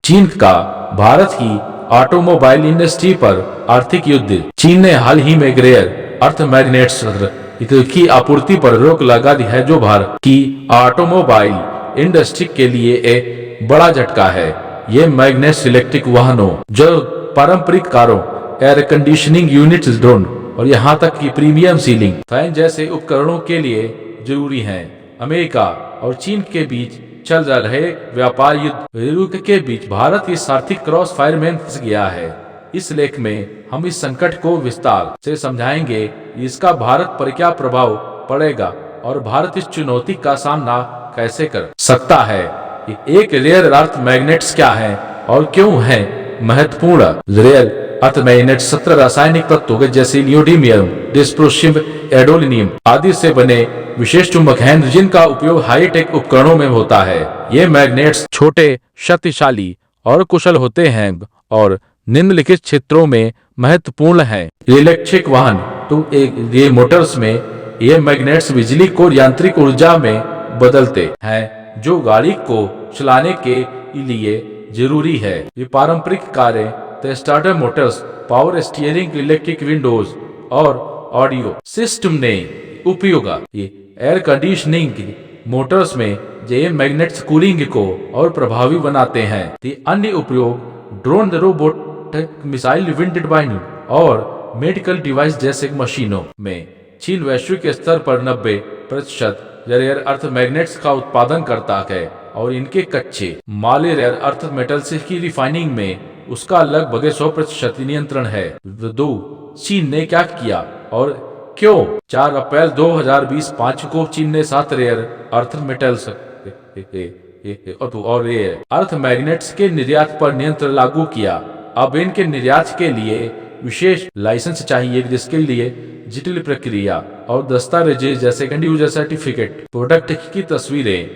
चीन का भारत की ऑटोमोबाइल इंडस्ट्री पर आर्थिक युद्ध। चीन ने हाल ही में रेयर अर्थ मैग्नेट्स की आपूर्ति पर रोक लगा दी है, जो भारत की ऑटोमोबाइल इंडस्ट्री के लिए एक बड़ा झटका है। ये मैग्नेट्स इलेक्ट्रिक वाहनों, जो पारंपरिक कारों, एयर कंडीशनिंग यूनिट्स, ड्रोन और यहाँ तक कि प्रीमियम सीलिंग फैन जैसे उपकरणों के लिए जरूरी हैं। अमेरिका और चीन के बीच चल रहे व्यापार युद्ध के बीच भारत इस आर्थिक क्रॉस फायर में फंस गया है। इस लेख में हम इस संकट को विस्तार से समझाएंगे, इसका भारत पर क्या प्रभाव पड़ेगा और भारत इस चुनौती का सामना कैसे कर सकता है। एक रेयर अर्थ मैग्नेट्स क्या है और क्यों है महत्वपूर्ण। रेयर अर्थ मैग्नेट 17 रासायनिक तत्वों जैसे नियोडीमियम, डिस्प्रोशियम, एडोलिनियम आदि से बने विशेष चुंबक हैं, जिनका उपयोग हाईटेक उपकरणों में होता है। ये मैग्नेट्स छोटे, शक्तिशाली और कुशल होते हैं और निम्नलिखित क्षेत्रों में महत्वपूर्ण हैं। इलेक्ट्रिक वाहन तो ये मोटर्स में ये मैग्नेट्स बिजली को यांत्रिक ऊर्जा में बदलते हैं, जो गाड़ी को चलाने के लिए जरूरी है। ये पारंपरिक कारें, starter Motors, power steering, electric Windows और ऑडियो सिस्टम ने उपयोग। ये एयर कंडीशनिंग मोटर्स में ये मैग्नेट्स कूलिंग को और प्रभावी बनाते हैं। अन्य उपयोग drone, robot, missile, wind turbine और मेडिकल डिवाइस जैसे मशीनों में। चीन वैश्विक स्तर पर 90% रेयर अर्थ मैग्नेट्स का उत्पादन करता है और इनके कच्चे माल रेयर अर्थ मेटल्स की रिफाइनिंग में उसका लगभग 100% नियंत्रण है। 2. चीन ने क्या किया और क्यों। 4 अप्रैल 2020 को चीन ने 7 रेयर अर्थ मेटल्स और रेयर अर्थ मैग्नेट्स के निर्यात पर नियंत्रण लागू किया। अब इनके निर्यात के लिए विशेष लाइसेंस चाहिए, जिसके लिए जटिल प्रक्रिया और दस्तावेज जैसे एंड यूजर सर्टिफिकेट, प्रोडक्ट की तस्वीरें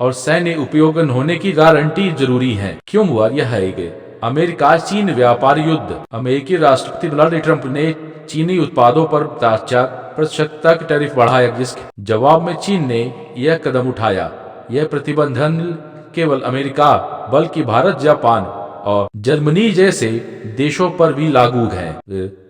और सैन्य उपयोग होने की गारंटी जरूरी है। क्यों हुआ यह है। अमेरिका चीन व्यापार युद्ध। अमेरिकी राष्ट्रपति डोनाल्ड ट्रंप ने चीनी उत्पादों पर 50% तक टैरिफ बढ़ाया, जिसके जवाब में चीन ने यह कदम उठाया। यह प्रतिबंधन केवल अमेरिका बल्कि भारत, जापान और जर्मनी जैसे देशों पर भी लागू है।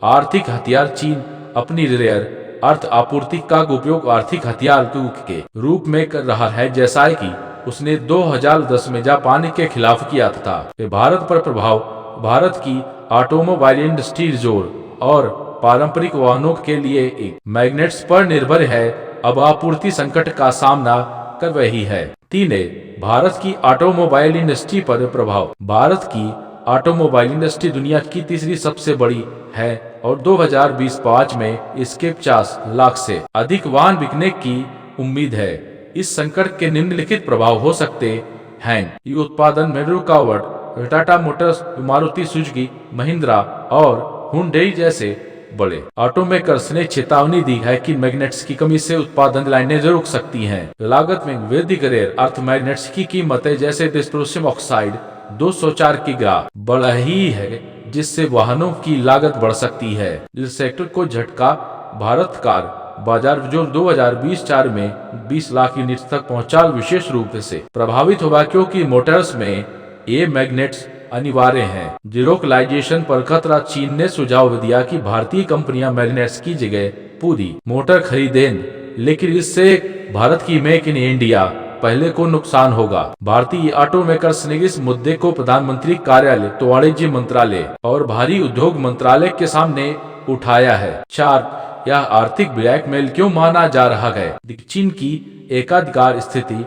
आर्थिक हथियार। चीन अपनी रेयर अर्थ आपूर्ति का उपयोग आर्थिक हथियार के रूप में कर रहा है, जैसा कि उसने 2010 में जापान के खिलाफ किया था। भारत पर प्रभाव। भारत की ऑटोमोबाइल इंडस्ट्री जोर और पारंपरिक वाहनों के लिए मैग्नेट्स पर निर्भर है, अब आपूर्ति संकट का सामना कर रही है। 3. भारत की ऑटोमोबाइल इंडस्ट्री पर प्रभाव। भारत की ऑटोमोबाइल इंडस्ट्री दुनिया की तीसरी सबसे बड़ी है और 2020-25 में इसके 50 लाख से अधिक वाहन बिकने की उम्मीद है। इस संकट के निम्नलिखित प्रभाव हो सकते हैं। ये उत्पादन में रुकावट। टाटा मोटर्स, मारुति सुजुकी, महिंद्रा और हुंडई जैसे बड़े ऑटोमेकर्स ने चेतावनी दी है कि मैग्नेट्स की कमी से उत्पादन लाइनें रुक सकती हैं। लागत में वृद्धि। रेयर अर्थ मैग्नेट्स की कीमतें जैसे डिस्प्रोशियम ऑक्साइड 204 की बढ़ रही है, जिससे वाहनों की लागत बढ़ सकती है। इस सेक्टर को झटका। भारत कार बाजार जो 2020-4 में 20 लाख यूनिट तक पहुंचा, विशेष रूप से प्रभावित होगा, क्योंकि मोटर्स में ये मैग्नेट्स अनिवार्य हैं। डिलोकलाइजेशन पर खतरा। चीन ने सुझाव दिया कि भारतीय कंपनियां मैग्नेट्स की जगह पूरी मोटर खरीदें, लेकिन इससे भारत की मेक इन इंडिया पहले को नुकसान होगा। भारतीय ऑटोमेकर्स ने इस मुद्दे को प्रधानमंत्री कार्यालय, वाणिज्य मंत्रालय और भारी उद्योग मंत्रालय के सामने उठाया है। 4. यह आर्थिक ब्लैकमेल क्यों माना जा रहा है। चीन की एकाधिकार स्थिति।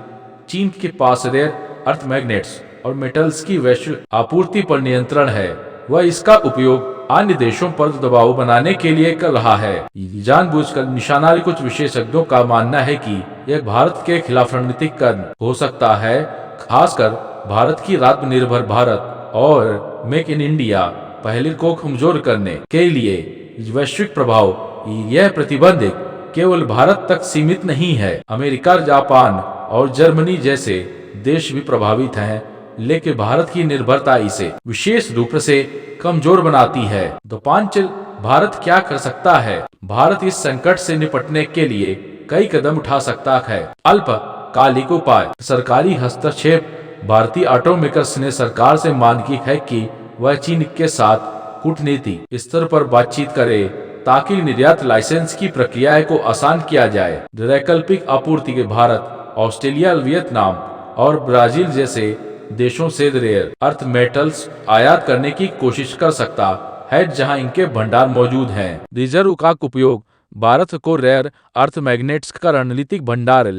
चीन के पास रेयर अर्थ मैग्नेट्स और मेटल्स की वैश्विक आपूर्ति पर नियंत्रण है। वह इसका उपयोग अन्य देशों पर दबाव बनाने के लिए कर रहा है, जानबूझकर निशाना। कुछ विशेषज्ञों का मानना है कि यह भारत के खिलाफ रणनीतिक कदम हो सकता है, खासकर भारत की आत्मनिर्भर भारत और मेक इन इंडिया पहले को कमजोर करने के लिए। वैश्विक प्रभाव। यह प्रतिबंध केवल भारत तक सीमित नहीं है। अमेरिका, जापान और जर्मनी जैसे देश भी प्रभावित हैं, लेकिन भारत की निर्भरता इसे विशेष रूप से कमजोर बनाती है। दोपांचल। भारत क्या कर सकता है। भारत इस संकट से निपटने के लिए कई कदम उठा सकता है। अल्पकालिक उपाय। सरकारी हस्तक्षेप भारतीय ऑटोमेकर्स ने सरकार से मांग की है कि वह चीन के साथ कूटनीति स्तर पर बातचीत करे ताकि निर्यात लाइसेंस की प्रक्रिया को आसान किया जाए। वैकल्पिक आपूर्ति के भारत, ऑस्ट्रेलिया, वियतनाम और ब्राजील जैसे देशों से रेयर अर्थ मेटल्स आयात करने की कोशिश कर सकता है जहां इनके भंडार मौजूद हैं। रिजर्व का उपयोग भारत को रेयर अर्थ मैग्नेट्स का रणनीतिक भंडार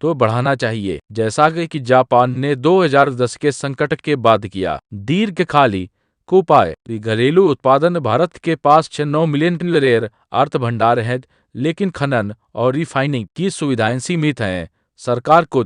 तो बढ़ाना चाहिए, जैसा कि जापान ने 2010 के संकट के बाद किया। दीर्घकालिक उपाय, घरेलू उत्पादन, भारत के पास 9 मिलियन रेयर अर्थ भंडार है, लेकिन खनन और रिफाइनिंग की सुविधाएं सीमित हैं। सरकार को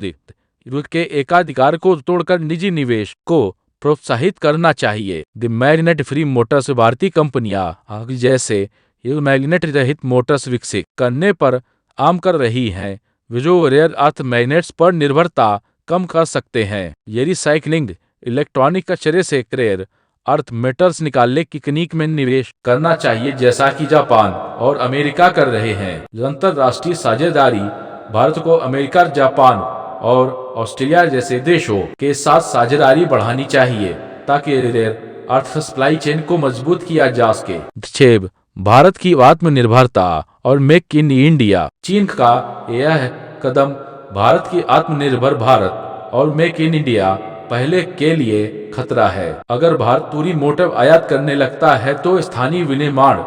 के एकाधिकार को तोड़कर निजी निवेश को प्रोत्साहित करना चाहिए। द मैग्नेट फ्री मोटर्स, भारतीय कंपनियां जैसे मैग्नेट रहित मोटर्स विकसित करने पर काम कर रही हैं, जो रेयर अर्थ मैग्नेट्स पर निर्भरता कम कर सकते हैं। ये रिसाइकलिंग, इलेक्ट्रॉनिक कचरे से रेयर अर्थ मेटल्स निकालने की तकनीक में निवेश करना चाहिए, जैसा कि जापान और अमेरिका कर रहे हैं। अंतर्राष्ट्रीय साझेदारी, भारत को अमेरिका, जापान और ऑस्ट्रेलिया जैसे देशों के साथ साझेदारी बढ़ानी चाहिए ताकि रेयर अर्थ सप्लाई चेन को मजबूत किया जा सके। 6. भारत की आत्मनिर्भरता और मेक इन इंडिया। चीन का यह कदम भारत की आत्मनिर्भर भारत और मेक इन इंडिया पहले के लिए खतरा है। अगर भारत पूरी मोटर आयात करने लगता है तो स्थानीय विनिर्माण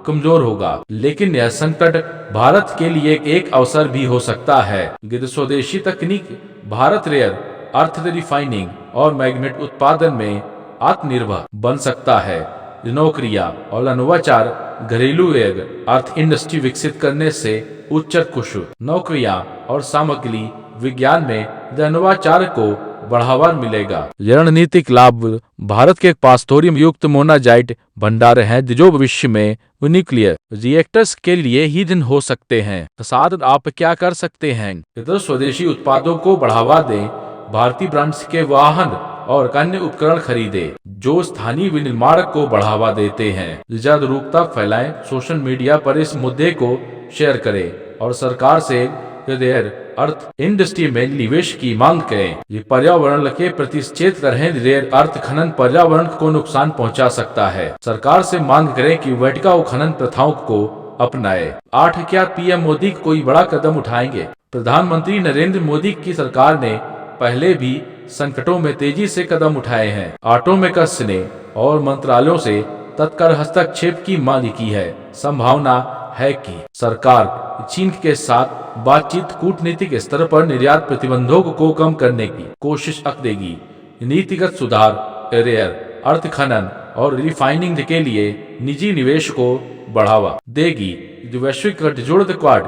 कमजोर होगा, लेकिन यह संकट भारत के लिए एक अवसर भी हो सकता है। स्वदेशी तकनीक, भारत रेयर अर्थ रिफाइनिंग और मैग्नेट उत्पादन में आत्मनिर्भर बन सकता है। नौकरियां और नवाचार, घरेलू रेयर अर्थ इंडस्ट्री विकसित करने से उच्च कुशल नौकरियां और सामग्री विज्ञान में नवाचार को बढ़ावा मिलेगा। रणनीतिक लाभ, भारत के पास थोरियम युक्त मोनाजाइट भंडार हैं जो भविष्य में न्यूक्लियर रिएक्टर्स के लिए ही दिन हो सकते हैं। साथ आप क्या कर सकते हैं? तो स्वदेशी उत्पादों को बढ़ावा दें, भारतीय ब्रांड्स के वाहन और अन्य उपकरण खरीदे जो स्थानीय विनिर्माण को बढ़ावा देते हैं। जागरूकता फैलाएं, सोशल मीडिया पर इस मुद्दे को शेयर करें और सरकार से रेयर अर्थ इंडस्ट्री में निवेश की मांग करें। ये पर्यावरण के प्रति सचेत रहें, रेयर अर्थ खनन पर्यावरण को नुकसान पहुंचा सकता है। सरकार से मांग करें कि वेटका खनन प्रथाओं को अपनाए। 8. क्या पीएम मोदी कोई बड़ा कदम उठाएंगे? प्रधानमंत्री नरेंद्र मोदी की सरकार ने पहले भी संकटों में तेजी से कदम उठाए हैं। ऑटोमेकर्स ने और मंत्रालयों से तत्काल हस्तक्षेप की मांग की है। संभावना है कि सरकार चीन के साथ बातचीत कूटनीतिक स्तर पर निर्यात प्रतिबंधों को कम करने की कोशिश करेगी। नीतिगत सुधार, रेयर अर्थ खनन और रिफाइनिंग के लिए निजी निवेश को बढ़ावा देगी। वैश्विक गठजोड़ क्वाड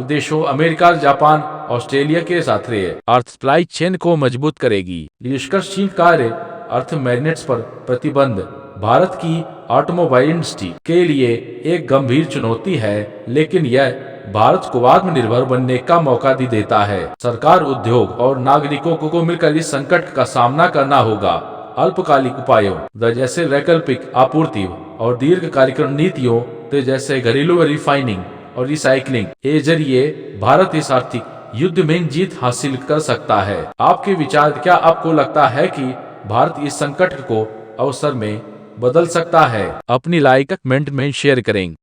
देशों अमेरिका, जापान, ऑस्ट्रेलिया के साथ रेयर अर्थ सप्लाई चेन को मजबूत करेगी। निष्कर्ष, चीन कार्य अर्थ मैग्नेट्स पर प्रतिबंध भारत की ऑटोमोबाइल इंडस्ट्री के लिए एक गंभीर चुनौती है, लेकिन यह भारत को आत्मनिर्भर बनने का मौका भी देता है। सरकार, उद्योग और नागरिकों को मिलकर इस संकट का सामना करना होगा। अल्पकालिक उपायों जैसे वैकल्पिक आपूर्ति और दीर्घकालिक नीतियों जैसे घरेलू रिफाइनिंग और रिसाइकलिंग के जरिए भारत इस आर्थिक युद्ध में जीत हासिल कर सकता है। आपके विचार, क्या आपको लगता है कि भारत इस संकट को अवसर में बदल सकता है? अपनी लाइक कमेंट में शेयर करें।